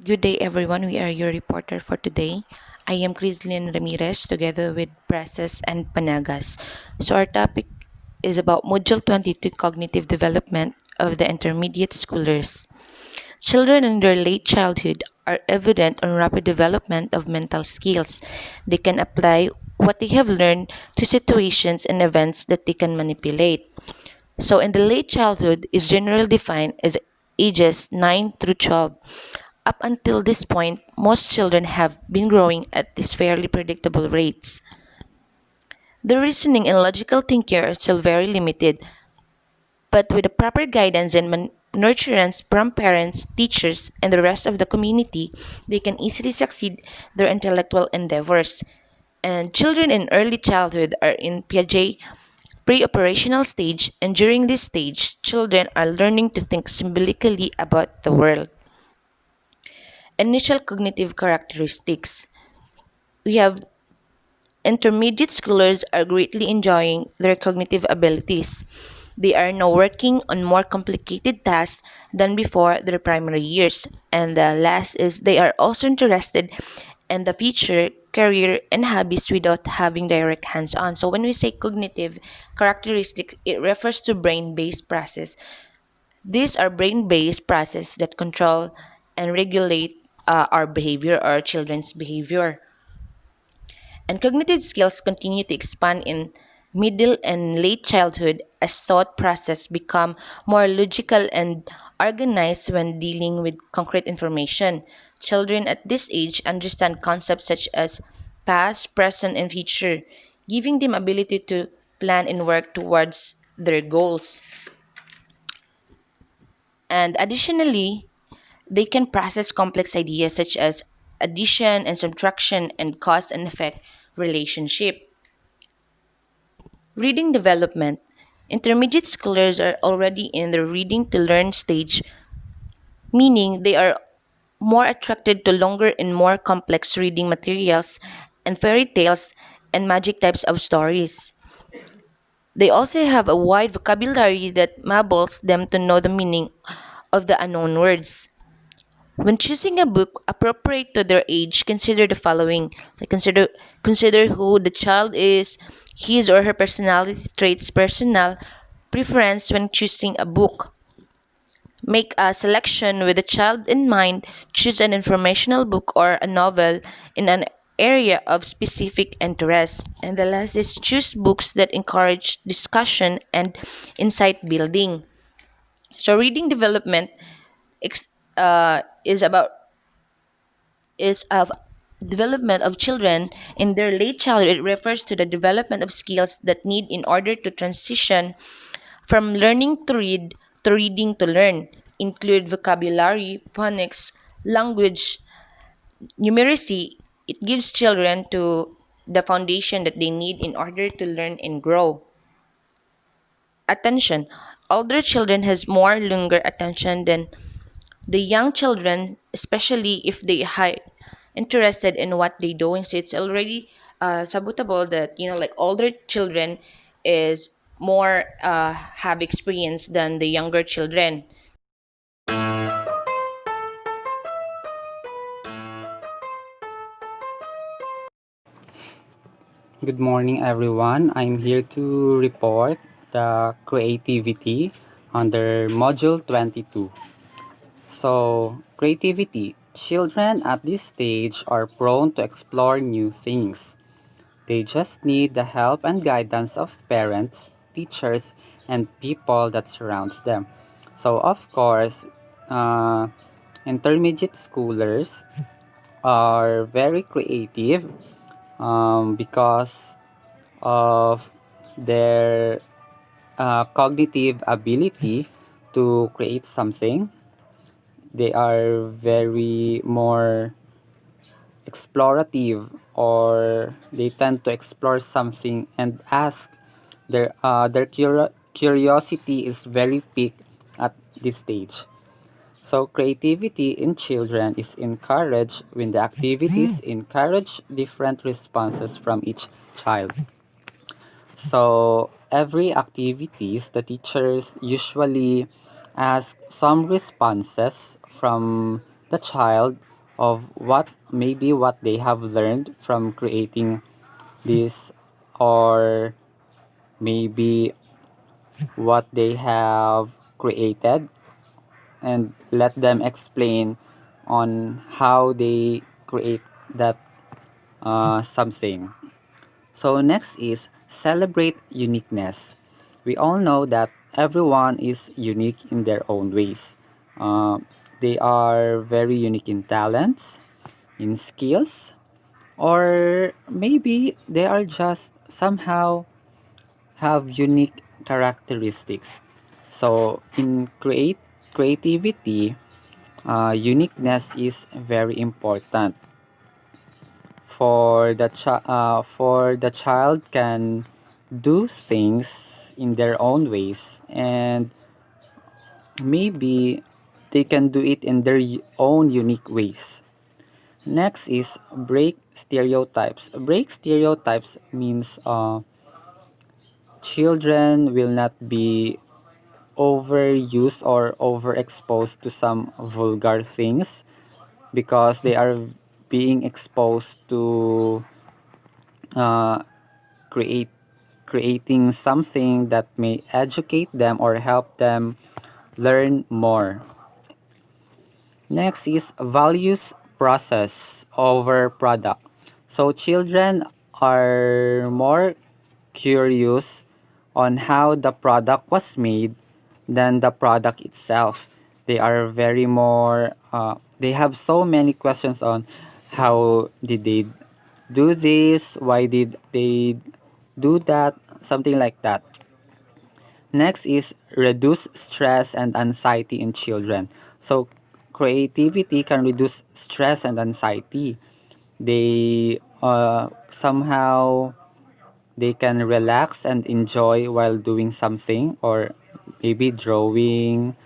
Good day, everyone. We are your reporter for today. I am Crislin Ramirez together with Prases and Panagas. So, our topic is about Module 22 Cognitive Development of the Intermediate Schoolers. Children in their late childhood are evident on rapid development of mental skills. They can apply what they have learned to situations and events that they can manipulate. So, in the late childhood is generally defined as ages 9 through 12. Up until this point, most children have been growing at these fairly predictable rates. The reasoning and logical thinking are still very limited, but with the proper guidance and nurturance from parents, teachers, and the rest of the community, they can easily succeed their intellectual endeavors. And children in early childhood are in Piaget pre-operational stage, and during this stage, children are learning to think symbolically about the world. Initial cognitive characteristics. We have intermediate schoolers are greatly enjoying their cognitive abilities. They are now working on more complicated tasks than before their primary years. And the last is they are also interested in the future, career, and hobbies without having direct hands on. So when we say cognitive characteristics, it refers to brain based process. These are brain based processes that control and regulate our behavior or children's behavior. And cognitive skills continue to expand in middle and late childhood as thought process become more logical and organized when dealing with concrete information. Children at this age understand concepts such as past, present, and future, giving them ability to plan and work towards their goals. And additionally, they can process complex ideas such as addition and subtraction and cause and effect relationship. Reading development. Intermediate schoolers are already in the reading to learn stage, meaning they are more attracted to longer and more complex reading materials and fairy tales and magic types of stories. They also have a wide vocabulary that enables them to know the meaning of the unknown words. When choosing a book appropriate to their age, consider the following. Consider who the child is, his or her personality traits, personal preference when choosing a book. Make a selection with the child in mind. Choose an informational book or a novel in an area of specific interest. And the last is choose books that encourage discussion and insight building. So reading development ex- is about is of development of children in their late childhood. It refers to the development of skills that need in order to transition from learning to read to reading to learn, include vocabulary, phonics, language, numeracy. It gives children to the foundation that they need in order to learn and grow. Attention. Older children has more longer attention than the young children, especially if they high interested in what they doing. So it's already sabotable that like older children is more have experience than the younger children. Good morning, everyone. I'm here to report the creativity under Module 22. So, creativity. Children at this stage are prone to explore new things. They just need the help and guidance of parents, teachers, and people that surrounds them. So, of course, uh, intermediate schoolers are very creative because of their cognitive ability to create something. They are very more explorative, or they tend to explore something and ask. Their curiosity is very big at this stage. So creativity in children is encouraged when the activities encourage different responses from each child. So every activities, the teachers usually ask some responses from the child of what they have learned from creating this, or maybe what they have created, and let them explain on how they create that something. So next is celebrate uniqueness. We all know that everyone is unique in their own ways. Uh, they are very unique in talents, in skills, or maybe they are just somehow have unique characteristics. So in creativity, uniqueness is very important. For the child can do things in their own ways, and maybe they can do it in their own unique ways. Next is break stereotypes. Break stereotypes means children will not be overused or overexposed to some vulgar things, because they are being exposed to uh, create creating something that may educate them or help them learn more. Next is values process over product. So children are more curious on how the product was made than the product itself. They are very more they have so many questions on how did they do this, why did they do that, something like that. Next is reduce stress and anxiety in children. So creativity can reduce stress and anxiety. They somehow they can relax and enjoy while doing something, or maybe drawing,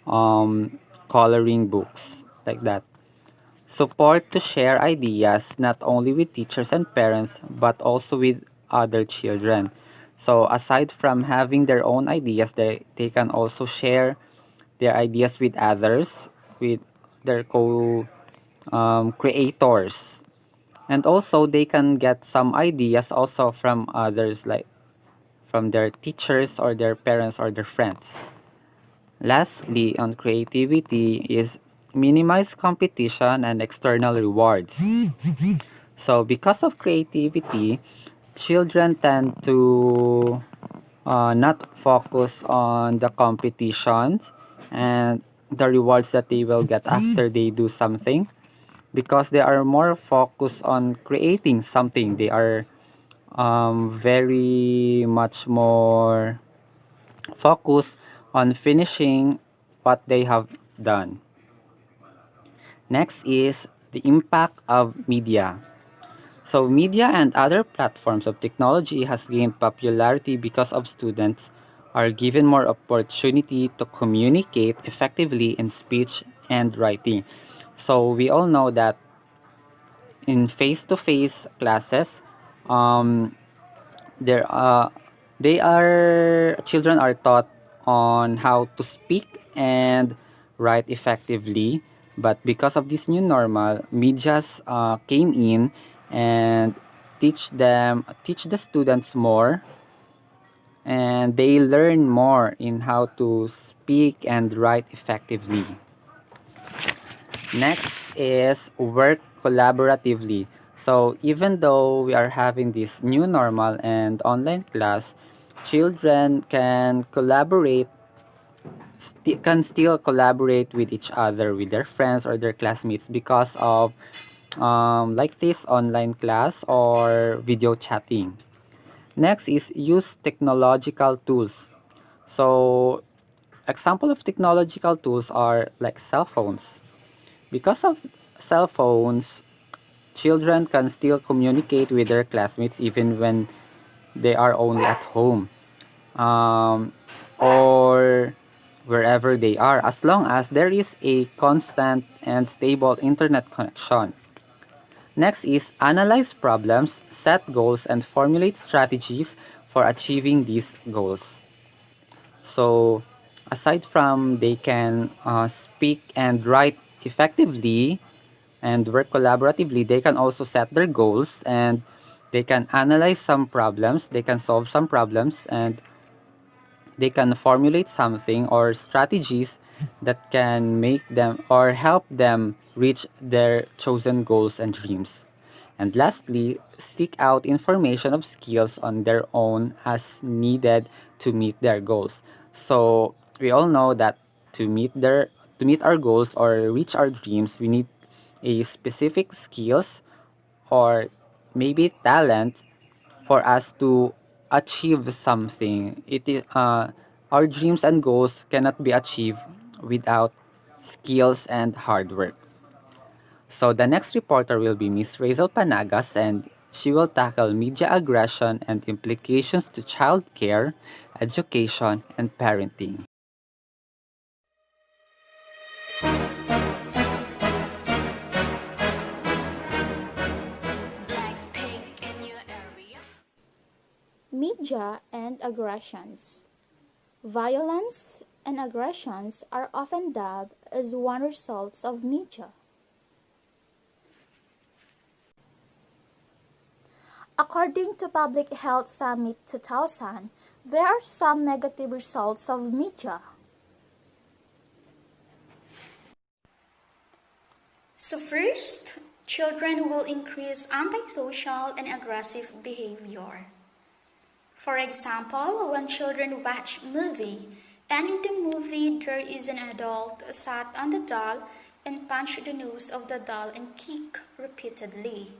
coloring books, like that. Support to share ideas not only with teachers and parents but also with other children. So aside from having their own ideas, they can also share their ideas with others, with their co creators. And also they can get some ideas also from others, like from their teachers or their parents or their friends. Lastly, on creativity is minimize competition and external rewards. So because of creativity, children tend to not focus on the competitions and the rewards that they will get after they do something, because they are more focused on creating something. They are very much more focused on finishing what they have done. Next is the impact of media. So media and other platforms of technology has gained popularity because of students are given more opportunity to communicate effectively in speech and writing. So we all know that in face-to-face classes, um, there they are children are taught on how to speak and write effectively, but because of this new normal, medias came in and teach the students more, and they learn more in how to speak and write effectively. Next is work collaboratively. So even though we are having this new normal and online class, children can can still collaborate with each other, with their friends or their classmates, because of like this online class or video chatting. Next is use technological tools. So example of technological tools are like cell phones. Because of cell phones, children can still communicate with their classmates even when they are only at home, or wherever they are, as long as there is a constant and stable internet connection. Next is analyze problems, set goals, and formulate strategies for achieving these goals. So, aside from they can speak and write effectively, and work collaboratively, they can also set their goals, and they can analyze some problems, they can solve some problems, and they can formulate something or strategies that can make them or help them reach their chosen goals and dreams. And lastly, seek out information of skills on their own as needed to meet their goals. So we all know that to meet our goals or reach our dreams, we need a specific skills or maybe talent for us to achieve something. Our dreams and goals cannot be achieved without skills and hard work. So the next reporter will be Miss Razel Panagas, and she will tackle media aggression and implications to childcare, education, and parenting. Media and aggressions. Violence and aggressions are often dubbed as one results of media. According to Public Health Summit 2000, there are some negative results of media. So first, children will increase antisocial and aggressive behavior. For example, when children watch movie, and in the movie there is an adult sat on the doll and punch the nose of the doll and kick repeatedly.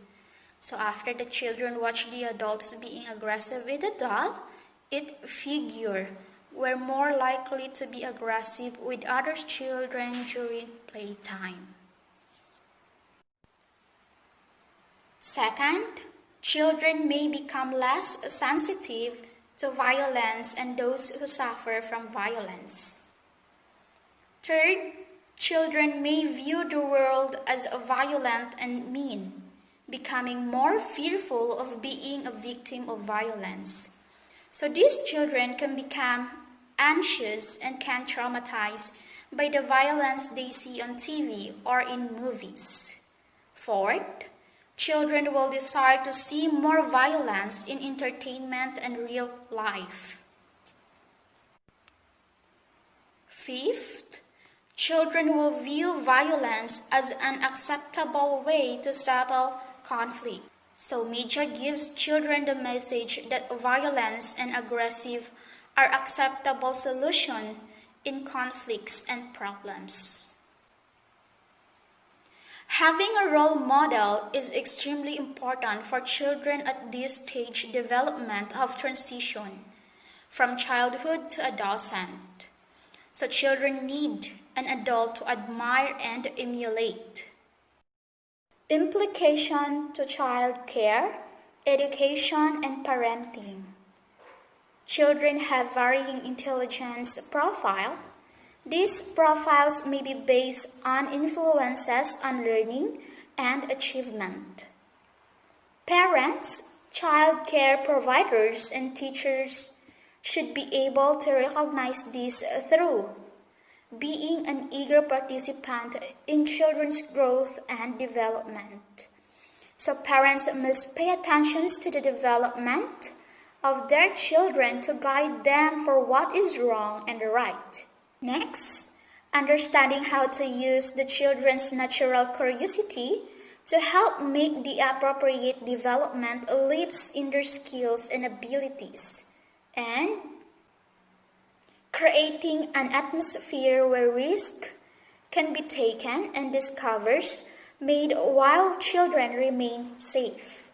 So after the children watch the adults being aggressive with the doll, it figure were more likely to be aggressive with other children during playtime. Second, children may become less sensitive to violence and those who suffer from violence. Third, children may view the world as violent and mean, becoming more fearful of being a victim of violence. So these children can become anxious and can traumatize by the violence they see on TV or in movies. Fourth, children will desire to see more violence in entertainment and real life. Fifth, children will view violence as an acceptable way to settle conflict. So media gives children the message that violence and aggressive are acceptable solutions in conflicts and problems. Having a role model is extremely important for children at this stage development of transition from childhood to adolescent. So children need an adult to admire and emulate. Implication to child care, education, and parenting. Children have varying intelligence profile. These profiles may be based on influences on learning and achievement. Parents, child care providers, and teachers should be able to recognize this through being an eager participant in children's growth and development. So parents must pay attention to the development of their children to guide them for what is wrong and right. Next, understanding how to use the children's natural curiosity to help make the appropriate development leaps in their skills and abilities. And creating an atmosphere where risk can be taken and discoveries made while children remain safe.